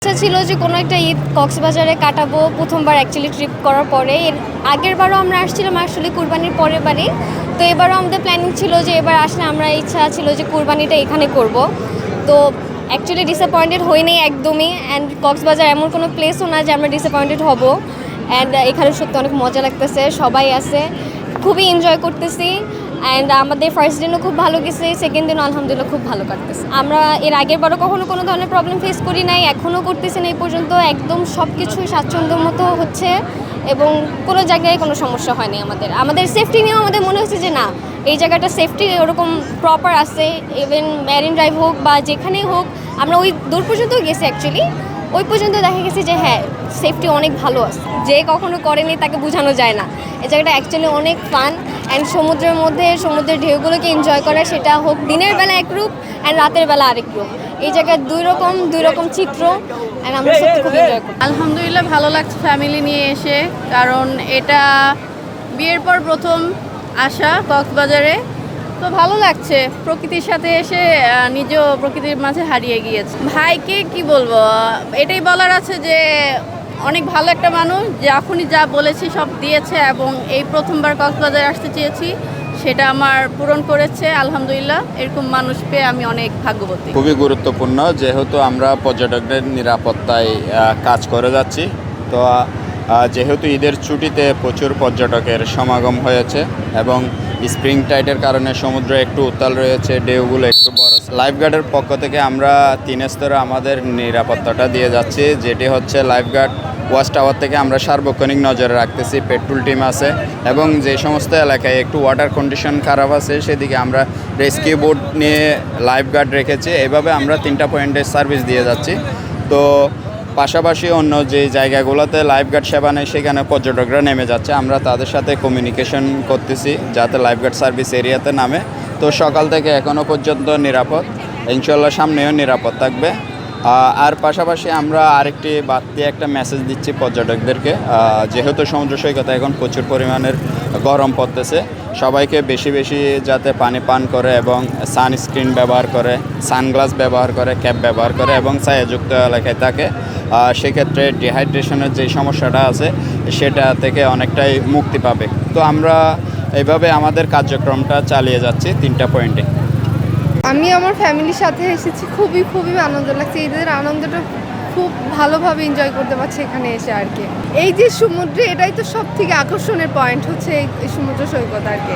ইচ্ছা ছিল যে কোনো একটা ঈদ কক্সবাজারে কাটাবো প্রথমবার অ্যাকচুয়ালি ট্রিপ করার পরে। এর আগের বারও আমরা আসছিলাম আসলে কুরবানির পরের বারে। তো এবারও আমাদের প্ল্যানিং ছিল যে এবার আসলে আমরা ইচ্ছা ছিল যে কুরবানিটা এখানে করব। তো অ্যাকচুয়ালি ডিসঅ্যাপয়েন্টেড হইনি একদমই। অ্যান্ড কক্সবাজার এমন কোনো প্লেসও না যে আমরা ডিসঅ্যাপয়েন্টেড হব। অ্যান্ড এখানে সত্যি অনেক মজা লাগতেছে, সবাই আছে, খুবই এনজয় করতেছি। অ্যান্ড আমাদের ফার্স্ট দিনও খুব ভালো গেছে, সেকেন্ড দিনও আলহামদুলিল্লাহ খুব ভালো কাটতেছে। আমরা এর আগের বারও কখনো কোনো ধরনের প্রবলেম ফেস করি নাই, এখনও করতেছি না এই পর্যন্ত। একদম সব কিছুই স্বাচ্ছন্দ্য মতো হচ্ছে এবং কোনো জায়গায় কোনো সমস্যা হয়নি। আমাদের সেফটি নিয়েও আমাদের মনে হচ্ছে যে না, এই জায়গাটা সেফটি ওরকম প্রপার আছে। ইভেন ম্যারিন ড্রাইভ হোক বা যেখানেই হোক, আমরা ওই দূর পর্যন্ত গেছি অ্যাকচুয়ালি, ওই পর্যন্ত দেখা গেছে যে হ্যাঁ সেফটি অনেক ভালো আছে। যে কখনো করেনি তাকে বোঝানো যায় না। এই জায়গাটা অ্যাকচুয়ালি অনেক ফান। অ্যান্ড সমুদ্রের মধ্যে সমুদ্রের ঢেউগুলোকে এনজয় করা, সেটা হোক দিনের বেলা এক রূপ অ্যান্ড রাতের বেলা আরেক রূপ। এই জায়গায় দুই রকম চিত্র। অ্যান্ড আমরা সত্যি খুব এনজয় করি। আলহামদুলিল্লাহ ভালো লাগছে ফ্যামিলি নিয়ে এসে, কারণ এটা বিয়ের পর প্রথম আসা কক্সবাজারে। তো ভালো লাগছে প্রকৃতির সাথে এসে, নিজেও প্রকৃতির মাঝে হারিয়ে গিয়েছে। ভাইকে কি বলবো, এটাই বলার আছে যে অনেক ভালো একটা মানুষ, যখনই যা বলেছি সব দিয়েছে এবং এই প্রথমবার কক্সবাজারে আসতে চেয়েছি সেটা আমার পূরণ করেছে আলহামদুলিল্লাহ। এরকম মানুষ পেয়ে আমি অনেক ভাগ্যবতী। খুবই গুরুত্বপূর্ণ, যেহেতু আমরা পর্যটকদের নিরাপত্তায় কাজ করে যাচ্ছি। তো যেহেতু ঈদের ছুটিতে প্রচুর পর্যটকের সমাগম হয়েছে এবং স্প্রিং টাইডের কারণে সমুদ্র একটু উত্তাল রয়েছে, ঢেউগুলো একটু বড়। লাইফগার্ডের পক্ষ থেকে আমরা 3 স্তরে আমাদের নিরাপত্তাটা দিয়ে যাচ্ছি, যেটি হচ্ছে লাইফগার্ড ওয়াচ টাওয়ার থেকে আমরা সার্বক্ষণিক নজরে রাখতেছি, পেট্রোল টিম আছে এবং যে সমস্ত এলাকায় একটু ওয়াটার কন্ডিশন খারাপ আছে সেদিকে আমরা রেস্কিউ বোট নিয়ে লাইফগার্ড রেখেছি। এভাবে আমরা 3টা পয়েন্টে সার্ভিস দিয়ে যাচ্ছি। তো পাশাপাশি অন্য যে জায়গাগুলোতে লাইফগার্ড সেবা নেই সেখানে পর্যটকরা নেমে যাচ্ছে, আমরা তাদের সাথে কমিউনিকেশন করতেছি যাতে লাইফগার্ড সার্ভিস এরিয়াতে নামে। তো সকাল থেকে এখনও পর্যন্ত নিরাপদ, ইনশাল্লাহ সামনেও নিরাপদ থাকবে। আর পাশাপাশি আমরা আরেকটি বাড়তি একটা মেসেজ দিচ্ছি পর্যটকদেরকে, যেহেতু সমুদ্র সৈকতে এখন প্রচুর পরিমাণের গরম পড়তেছে, সবাইকে বেশি বেশি যাতে পানি পান করে এবং সানস্ক্রিন ব্যবহার করে, সানগ্লাস ব্যবহার করে, ক্যাপ ব্যবহার করে এবং ছায়াযুক্ত এলাকায় থাকে। সেক্ষেত্রে ডিহাইড্রেশনের যে সমস্যাটা আছে সেটা থেকে অনেকটাই মুক্তি পাবে। তো আমরা এইভাবে আমাদের কার্যক্রমটা চালিয়ে যাচ্ছি 3টা পয়েন্টে। আমি আমার ফ্যামিলির সাথে এসেছি, খুবই আনন্দ লাগছে। ঈদের আনন্দটা খুব ভালোভাবে এনজয় করতে পারছি এখানে এসে আর কি। এই যে সমুদ্রে, এটাই তো সব থেকে আকর্ষণের পয়েন্ট হচ্ছে এই সমুদ্র সৈকত আর কি।